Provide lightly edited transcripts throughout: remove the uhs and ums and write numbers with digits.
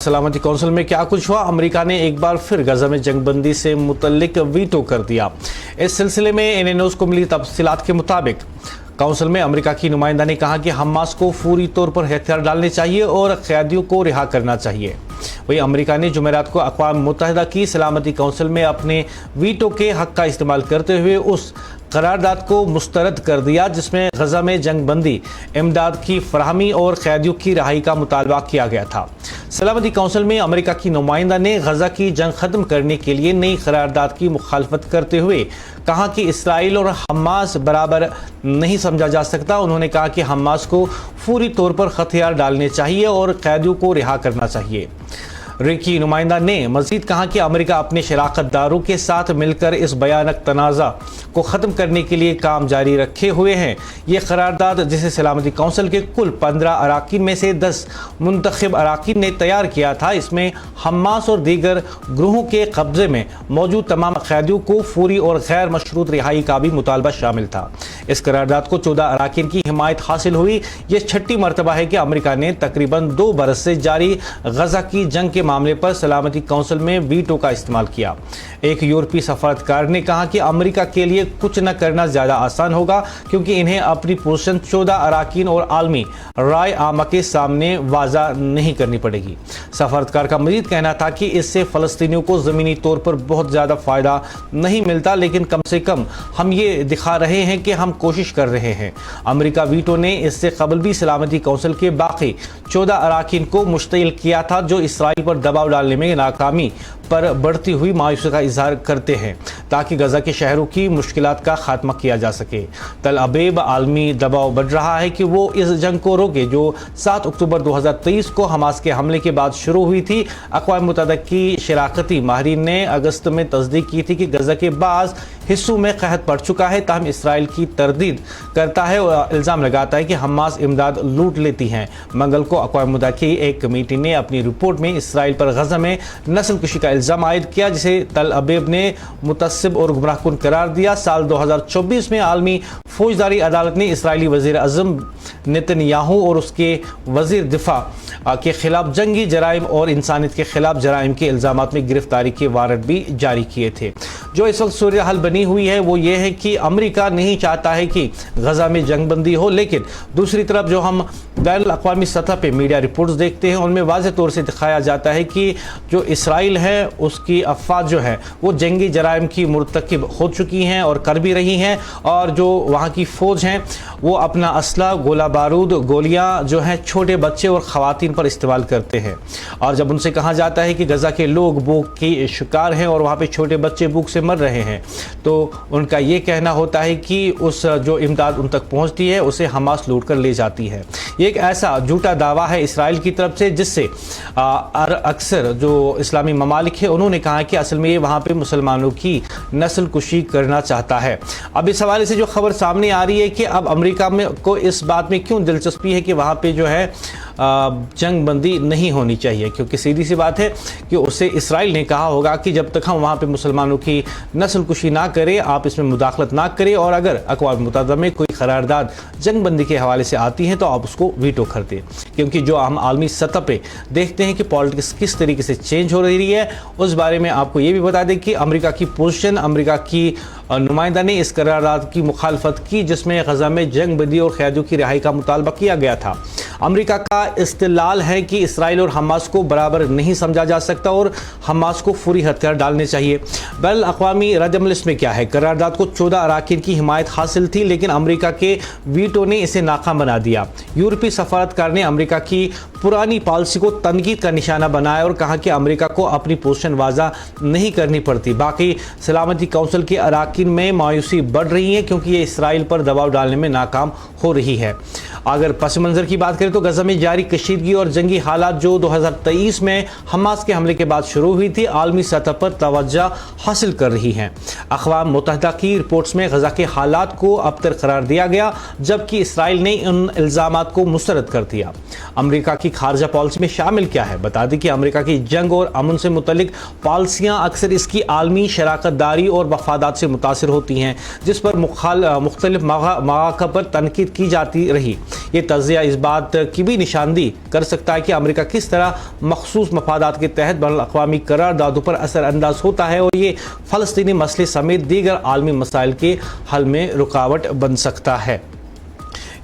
सलामती कौंसिल में क्या कुछ हुआ। अमेरिका ने एक बार फिर गजा में जंग बंदी से मुतल्लिक वीटो कर दिया। इस सिलसिले में एनएन न्यूज़ को मिली तफसीलात के मुताबिक काउंसिल में अमेरिका की नुमाइंदा ने कहा कि हमास को फौरी तौर पर हथियार डालने चाहिए और कैदियों को रिहा करना चाहिए। वहीं अमेरिका ने जुमेरात को अक़वाम मुत्तहिदा की सलामती कौंसिल में अपने वीटो के हक का इस्तेमाल करते हुए उस करारदाद को मुस्तरद कर दिया जिसमें गजा में जंग बंदी, इमदाद की फराहमी और कैदियों की रिहाई का मुतालबा किया गया था। सलामती कौंसिल में अमेरिका की नुमाइंदा ने गजा की जंग खत्म करने के लिए नई करारदाद की मुखालफत करते हुए कहा कि इसराइल और हमास बराबर नहीं समझा जा सकता। उन्होंने कहा कि हमास को फौरी तौर पर हथियार डालने चाहिए और कैदियों को रिहा करना चाहिए। की नुमाइंदा ने मजीद कहा कि अमेरिका अपने शराकतदारों के साथ मिलकर इस भयानक तनाज़ा को ख़त्म करने के लिए काम जारी रखे हुए हैं। ये करारदाद जिसे सलामती कौंसिल के कुल 15 अराकीन में से 10 मुंतखब अराकीन ने तैयार किया था, इसमें हमास और दीगर ग्रोहों के कब्जे में मौजूद तमाम कैदियों को फौरी और गैर मशरूत रिहाई का भी मुतालबा शामिल था। इस करारदाद को 14 अराकीन की हिमायत हासिल हुई। ये छठी मरतबा है कि अमेरिका ने तकरीबन 2 बरस से जारी गजा की जंग के मामले पर सलामती कौंसिल में वीटो का इस्तेमाल किया। एक यूरोपीय सफारतकार ने कहा कि अमेरिका के लिए कुछ न करना ज्यादा आसान होगा क्योंकि इन्हें अपनी पोजीशन 14 अराकीन और आलमी राय आमा के सामने वाजा नहीं करनी पड़ेगी। सफारतकार का मजीद कहना था कि इससे फलस्तीनियों को जमीनी तौर पर बहुत ज्यादा फायदा नहीं मिलता, लेकिन कम से कम हम ये दिखा रहे हैं कि हम कोशिश कर रहे हैं। अमेरिका वीटो ने इससे कबल भी सलामती कौंसिल के बाकी 14 अराकीन को मुश्तिल किया था जो इसराइल पर दबाव डालने में नाकामी पर बढ़ती हुई मायूसी का इजहार करते हैं ताकि गजा के शहरों की मुश्किलात का खात्मा किया जा सके। तल अबीब आलमी दबाव बढ़ रहा है कि वो इस जंग को रोके जो 7 अक्टूबर 2023 को हमास के हमले के बाद शुरू हुई थी। अक़वाम मुत्तहिदा की शराकती माहिरीन ने अगस्त में तस्दीक की थी कि गजा के बाज़ हिस्सों में कहत पड़ चुका है, ताहम इसराइल की तरदीद करता है और इल्ज़ाम लगाता है कि हमास इमदाद लूट लेती हैं। मंगल को अक़वाम मुत्तहिदा की एक कमेटी ने अपनी रिपोर्ट में इसराइल पर गजा में नस्ल कुशी का इल्ज़ाम आयद किया जिसे तल अबीब ने मुतस्सिब और गुमराहकुन करार दिया। साल 2024 में आलमी फौजदारी अदालत ने इसराइली वज़ीर आज़म नेतन्याहू और उसके वज़ीर दिफा के खिलाफ जंगी जराइम और इंसानियत के खिलाफ जराइम के इल्ज़ामात में गिरफ्तारी के वारंट भी जारी किए थे। जो इस वक्त सूरत हाल बनी हुई है वो ये है कि अमेरिका नहीं चाहता है कि गजा में जंग बंदी हो, लेकिन दूसरी तरफ जो हम बैनुल अक़वामी सतह पे मीडिया रिपोर्ट्स देखते हैं उनमें वाज़ेह तौर से दिखाया जाता है कि जो इसराइल है उसकी अफवाज जो है वो जंगी जराइम की मुर्तकिब हो चुकी हैं और कर भी रही हैं, और जो वहाँ की फ़ौज हैं वो अपना असला, गोला बारूद, गोलियाँ जो हैं छोटे बच्चे और ख़वातीन पर इस्तेमाल करते हैं। और जब उनसे कहा जाता है कि गजा के लोग भूख की शिकार हैं और वहाँ पे छोटे बच्चे भूख से मर रहे हैं, तो उनका ये कहना होता है कि उस जो इमदाद उन तक पहुँचती है उसे हमास लूट कर ले जाती है। ये एक ऐसा झूठा दावा है इसराइल की तरफ से जिससे अक्सर जो इस्लामी ममालिक है उन्होंने कहा कि असल में ये वहाँ पे मुसलमानों की नस्ल कुशी करना चाहता है। अब इस हवाले से जो खबर सामने आ रही है कि अब अमेरिका में को इस बात में क्यों दिलचस्पी है कि वहाँ पे जो है जंग बंदी नहीं होनी चाहिए, क्योंकि सीधी सी बात है कि उससे इसराइल ने कहा होगा कि जब तक हम वहाँ पे मुसलमानों की नस्ल कुशी ना करें, आप इसमें मुदाखलत ना करें, और अगर अक़वाम मुत्तहिदा में कोई करारदाद जंग बंदी के हवाले से आती है तो आप उसको वीटो कर दें। क्योंकि जो हम आलमी सतह पे देखते हैं कि पॉलिटिक्स किस तरीके से चेंज हो रही है, उस बारे में आपको ये भी बता दें कि अमेरिका की पोजीशन, अमेरिका की नुमाइंदा ने इस करारदाद की मुखालफत की जिसमें गजा में जंग बंदी और कैदियों की रिहाई का मुतालबा किया गया था। अमेरिका का इस्तिलाल है कि इसराइल और हमास को बराबर नहीं समझा जा सकता और हमास को फौरी हथियार डालने चाहिए। बैनुल अक़वामी रद्द-ए-अमल इसमें क्या है, करारदाद को 14 अराकीन की हिमायत हासिल थी, लेकिन अमेरिका के वीटो ने इसे नाकाम बना दिया। यूरोपीय सफारतकार ने अमेरिका की पुरानी पॉलिसी को तनकीद का निशाना बनाया और कहा कि अमेरिका को अपनी पोजीशन वाज़ा नहीं करनी पड़ती। बाकी सलामती कौंसिल के अराकीन में मायूसी बढ़ रही है क्योंकि ये इसराइल पर दबाव डालने में नाकाम हो रही है। अगर पस मंज़र की बात करें तो गजा में जारी कशीदगी और जंगी हालात जो 2023 में हमास के हमले के बाद शुरू हुई थी, आलमी सतह पर तवज्जो हासिल कर रही हैं। अक़वाम मुत्तहिदा की रिपोर्ट्स में गजा के हालात को अबतर करार दिया गया, जबकि इसराइल ने उन इल्ज़ामात को मुस्तरद कर दिया। अमेरिका की खारजा पॉलिसी में शामिल क्या है, बता दें कि अमेरिका की जंग और अमन से मुतल्लिक पॉलिसियाँ अक्सर इसकी आलमी शराकतदारी और वफादात से मुतासिर होती हैं, जिस पर मुख्तलिफ मौक़ा पर तनकीद की जाती रही। ये तज़िया इस बात की भी निशानदी कर सकता है कि अमेरिका किस तरह मखसूस मफादात के तहत बैनुल-अक़वामी करारदादों पर असरअंदाज होता है और ये फ़लस्तीनी मसले समेत दीगर आलमी मसाइल के हल में रुकावट बन सकता है।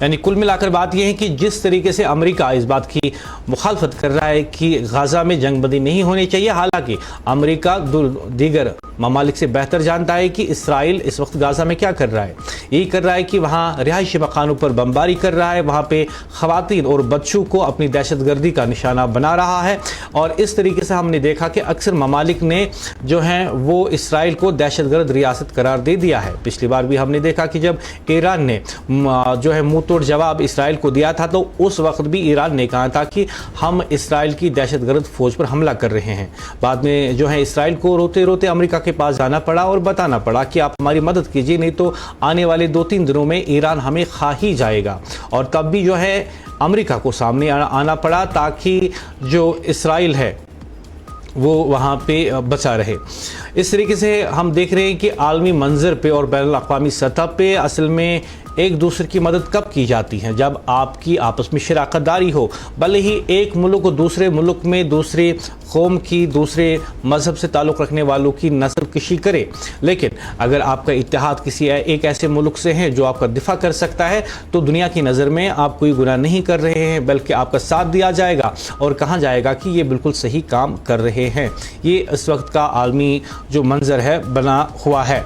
यानी कुल मिलाकर बात यह है कि जिस तरीके से अमेरिका इस बात की मुखालफत कर रहा है कि गाज़ा में जंगबंदी नहीं होनी चाहिए, हालांकि अमेरिका दीगर ममालिक से बेहतर जानता है कि इसराइल इस वक्त गाज़ा में क्या कर रहा है। यही कर रहा है कि वहाँ रिहायशी मकानों पर बमबारी कर रहा है, वहाँ पे ख़वातीन और बच्चों को अपनी दहशतगर्दी का निशाना बना रहा है। और इस तरीके से हमने देखा कि अक्सर ममालिक ने जो हैं वो इसराइल को दहशतगर्द रियासत करार दे दिया है। पिछली बार भी हमने देखा कि जब ईरान ने जो है मुँह तोड़ जवाब इसराइल को दिया था, तो उस वक्त भी ईरान ने कहा था कि हम इसराइल की दहशतगर्द फौज पर हमला कर रहे हैं। बाद में जो है इसराइल को रोते रोते अमेरिका के पास जाना पड़ा और बताना पड़ा कि आप हमारी मदद कीजिए, नहीं तो आने वाले 2-3 दिनों में ईरान हमें खा ही जाएगा। और तब भी जो है अमेरिका को सामने आना पड़ा ताकि जो इसराइल है वो वहाँ पे बचा रहे। इस तरीके से हम देख रहे हैं कि आलमी मंजर पे और बैनुल-अक़वामी सतह पे असल में एक दूसरे की मदद कब की जाती है, जब आपकी आपस में शराकतदारी हो। भले ही एक मुल्क दूसरे मुल्क में दूसरे कौम की, दूसरे मज़हब से ताल्लुक़ रखने वालों की नस्ल कशी करे, लेकिन अगर आपका इत्तेहाद किसी एक ऐसे मुल्क से है जो आपका दिफा कर सकता है, तो दुनिया की नज़र में आप कोई गुनाह नहीं कर रहे हैं, बल्कि आपका साथ दिया जाएगा और कहा जाएगा कि ये बिल्कुल सही काम कर रहे हैं। ये इस वक्त का आलमी जो मंजर है बना हुआ है।